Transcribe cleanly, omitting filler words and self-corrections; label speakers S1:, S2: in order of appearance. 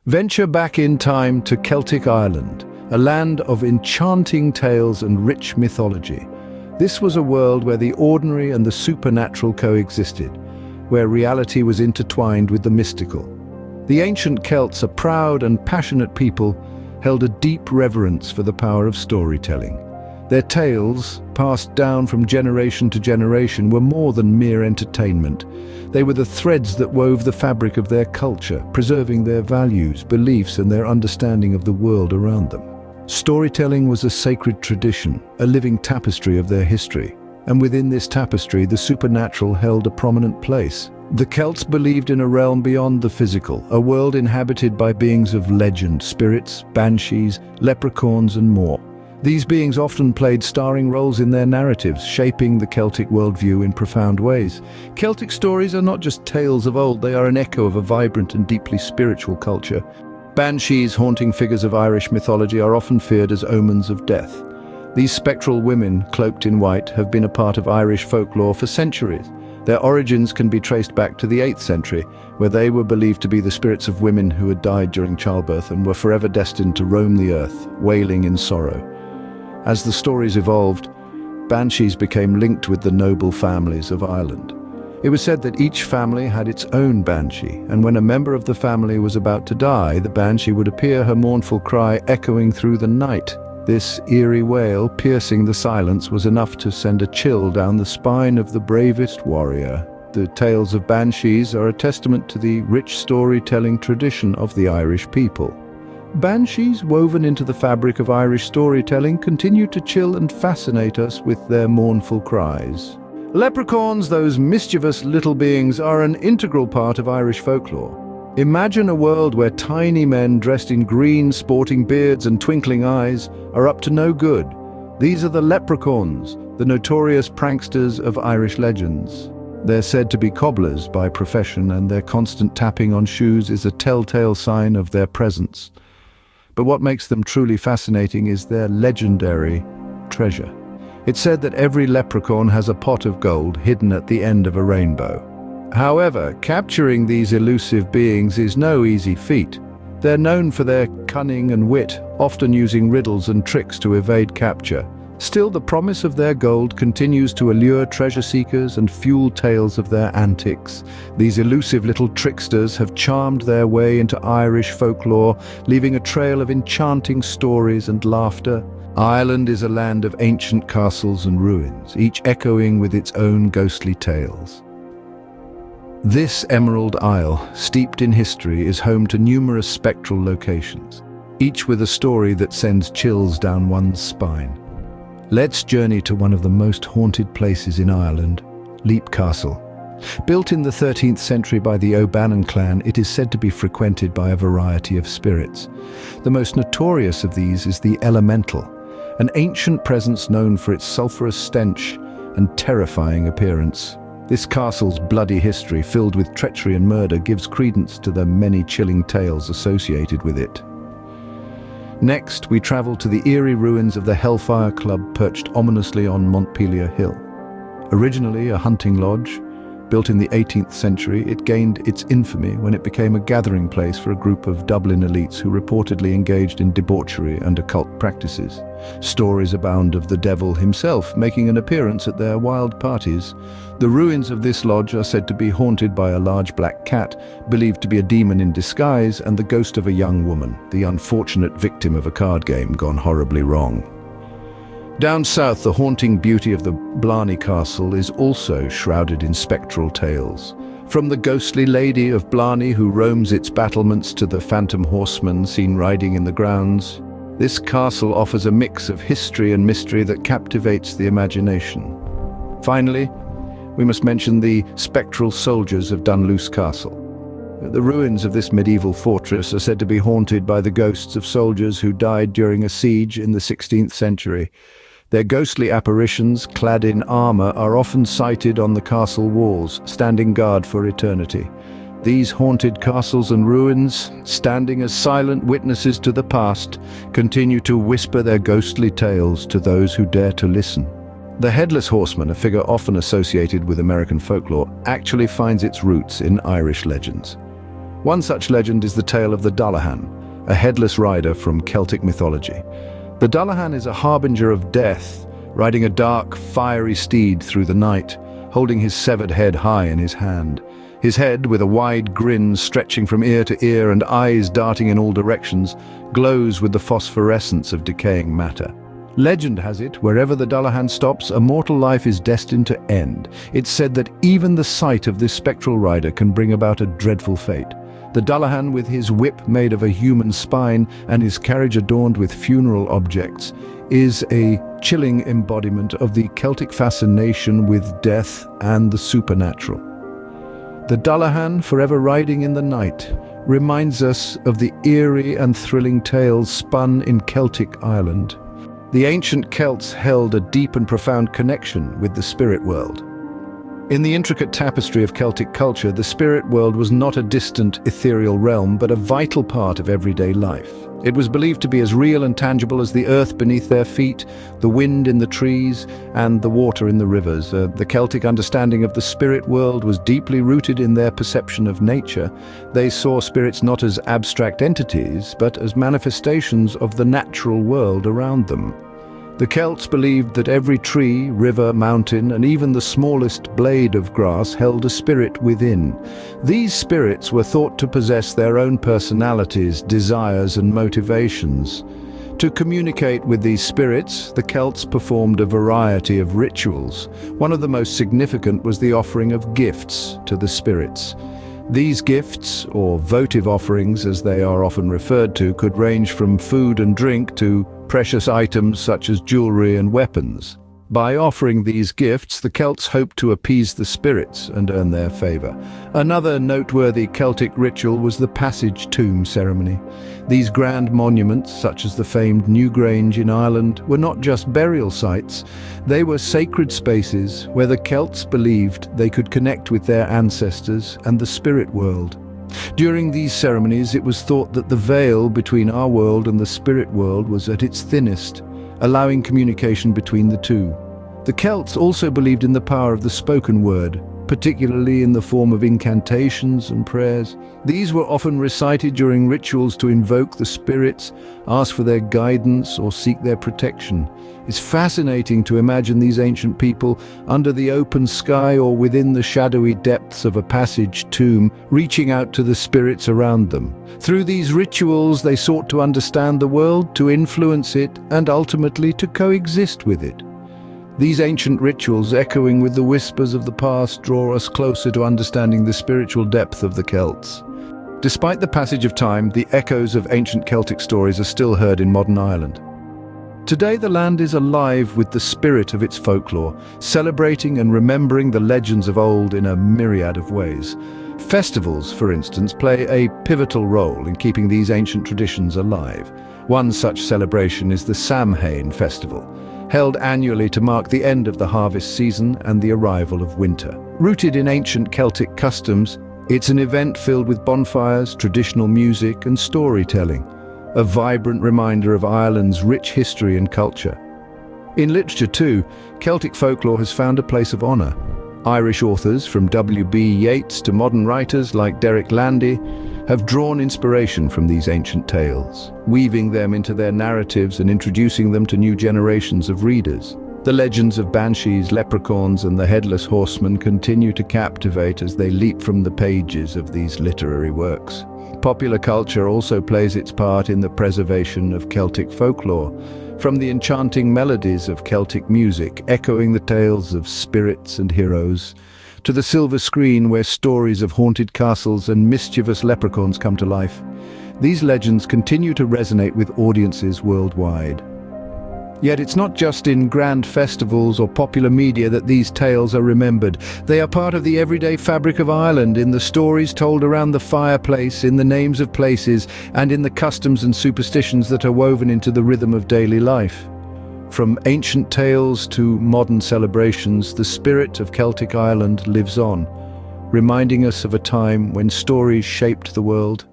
S1: Venture back in time to Celtic Ireland, a land of enchanting tales and rich mythology. This was a world where the ordinary and the supernatural coexisted, where reality was intertwined with the mystical. The ancient Celts, a proud and passionate people, held a deep reverence for the power of storytelling. Their tales, passed down from generation to generation, were more than mere entertainment. They were the threads that wove the fabric of their culture, preserving their values, beliefs, and their understanding of the world around them. Storytelling was a sacred tradition, a living tapestry of their history. And within this tapestry, the supernatural held a prominent place. The Celts believed in a realm beyond the physical, a world inhabited by beings of legend, spirits, banshees, leprechauns, and more. These beings often played starring roles in their narratives, shaping the Celtic worldview in profound ways. Celtic stories are not just tales of old, they are an echo of a vibrant and deeply spiritual culture. Banshees, haunting figures of Irish mythology, are often feared as omens of death. These spectral women, cloaked in white, have been a part of Irish folklore for centuries. Their origins can be traced back to the 8th century, where they were believed to be the spirits of women who had died during childbirth and were forever destined to roam the earth, wailing in sorrow. As the stories evolved, banshees became linked with the noble families of Ireland. It was said that each family had its own banshee, and when a member of the family was about to die, the banshee would appear, her mournful cry echoing through the night. This eerie wail, piercing the silence, was enough to send a chill down the spine of the bravest warrior. The tales of banshees are a testament to the rich storytelling tradition of the Irish people. Banshees, woven into the fabric of Irish storytelling, continue to chill and fascinate us with their mournful cries. Leprechauns, those mischievous little beings, are an integral part of Irish folklore. Imagine a world where tiny men dressed in green, sporting beards and twinkling eyes, are up to no good. These are the leprechauns, the notorious pranksters of Irish legends. They're said to be cobblers by profession, and their constant tapping on shoes is a telltale sign of their presence. But what makes them truly fascinating is their legendary treasure. It's said that every leprechaun has a pot of gold hidden at the end of a rainbow. However, capturing these elusive beings is no easy feat. They're known for their cunning and wit, often using riddles and tricks to evade capture. Still, the promise of their gold continues to allure treasure seekers and fuel tales of their antics. These elusive little tricksters have charmed their way into Irish folklore, leaving a trail of enchanting stories and laughter. Ireland is a land of ancient castles and ruins, each echoing with its own ghostly tales. This Emerald Isle, steeped in history, is home to numerous spectral locations, each with a story that sends chills down one's spine. Let's journey to one of the most haunted places in Ireland, Leap Castle. Built in the 13th century by the O'Bannon clan, it is said to be frequented by a variety of spirits. The most notorious of these is the Elemental, an ancient presence known for its sulphurous stench and terrifying appearance. This castle's bloody history, filled with treachery and murder, gives credence to the many chilling tales associated with it. Next, we travel to the eerie ruins of the Hellfire Club, perched ominously on Montpelier Hill. Originally a hunting lodge, built in the 18th century, it gained its infamy when it became a gathering place for a group of Dublin elites who reportedly engaged in debauchery and occult practices. Stories abound of the devil himself making an appearance at their wild parties. The ruins of this lodge are said to be haunted by a large black cat, believed to be a demon in disguise, and the ghost of a young woman, the unfortunate victim of a card game gone horribly wrong. Down south, the haunting beauty of the Blarney Castle is also shrouded in spectral tales. From the ghostly lady of Blarney who roams its battlements to the phantom horseman seen riding in the grounds, this castle offers a mix of history and mystery that captivates the imagination. Finally, we must mention the spectral soldiers of Dunluce Castle. The ruins of this medieval fortress are said to be haunted by the ghosts of soldiers who died during a siege in the 16th century. Their ghostly apparitions, clad in armor, are often sighted on the castle walls, standing guard for eternity. These haunted castles and ruins, standing as silent witnesses to the past, continue to whisper their ghostly tales to those who dare to listen. The Headless Horseman, a figure often associated with American folklore, actually finds its roots in Irish legends. One such legend is the tale of the Dullahan, a headless rider from Celtic mythology. The Dullahan is a harbinger of death, riding a dark, fiery steed through the night, holding his severed head high in his hand. His head, with a wide grin stretching from ear to ear and eyes darting in all directions, glows with the phosphorescence of decaying matter. Legend has it, wherever the Dullahan stops, a mortal life is destined to end. It's said that even the sight of this spectral rider can bring about a dreadful fate. The Dullahan, with his whip made of a human spine and his carriage adorned with funeral objects, is a chilling embodiment of the Celtic fascination with death and the supernatural. The Dullahan, forever riding in the night, reminds us of the eerie and thrilling tales spun in Celtic Ireland. The ancient Celts held a deep and profound connection with the spirit world. In the intricate tapestry of Celtic culture, the spirit world was not a distant, ethereal realm, but a vital part of everyday life. It was believed to be as real and tangible as the earth beneath their feet, the wind in the trees, and the water in the rivers. The Celtic understanding of the spirit world was deeply rooted in their perception of nature. They saw spirits not as abstract entities, but as manifestations of the natural world around them. The Celts believed that every tree, river, mountain, and even the smallest blade of grass held a spirit within. These spirits were thought to possess their own personalities, desires, and motivations. To communicate with these spirits, the Celts performed a variety of rituals. One of the most significant was the offering of gifts to the spirits. These gifts, or votive offerings as they are often referred to, could range from food and drink to precious items such as jewelry and weapons. By offering these gifts, the Celts hoped to appease the spirits and earn their favor. Another noteworthy Celtic ritual was the passage tomb ceremony. These grand monuments, such as the famed Newgrange in Ireland, were not just burial sites. They were sacred spaces where the Celts believed they could connect with their ancestors and the spirit world. During these ceremonies, it was thought that the veil between our world and the spirit world was at its thinnest, allowing communication between the two. The Celts also believed in the power of the spoken word, particularly in the form of incantations and prayers. These were often recited during rituals to invoke the spirits, ask for their guidance, or seek their protection. It's fascinating to imagine these ancient people under the open sky or within the shadowy depths of a passage tomb, reaching out to the spirits around them. Through these rituals, they sought to understand the world, to influence it, and ultimately to coexist with it. These ancient rituals, echoing with the whispers of the past, draw us closer to understanding the spiritual depth of the Celts. Despite the passage of time, the echoes of ancient Celtic stories are still heard in modern Ireland. Today, the land is alive with the spirit of its folklore, celebrating and remembering the legends of old in a myriad of ways. Festivals, for instance, play a pivotal role in keeping these ancient traditions alive. One such celebration is the Samhain Festival, held annually to mark the end of the harvest season and the arrival of winter. Rooted in ancient Celtic customs, it's an event filled with bonfires, traditional music, and storytelling, a vibrant reminder of Ireland's rich history and culture. In literature too, Celtic folklore has found a place of honour. Irish authors, from W.B. Yeats to modern writers like Derek Landy, have drawn inspiration from these ancient tales, weaving them into their narratives and introducing them to new generations of readers. The legends of Banshees, Leprechauns, and the Headless Horseman continue to captivate as they leap from the pages of these literary works. Popular culture also plays its part in the preservation of Celtic folklore, from the enchanting melodies of Celtic music echoing the tales of spirits and heroes, to the silver screen where stories of haunted castles and mischievous leprechauns come to life. These legends continue to resonate with audiences worldwide. Yet it's not just in grand festivals or popular media that these tales are remembered. They are part of the everyday fabric of Ireland, in the stories told around the fireplace, in the names of places, and in the customs and superstitions that are woven into the rhythm of daily life. From ancient tales to modern celebrations, the spirit of Celtic Ireland lives on, reminding us of a time when stories shaped the world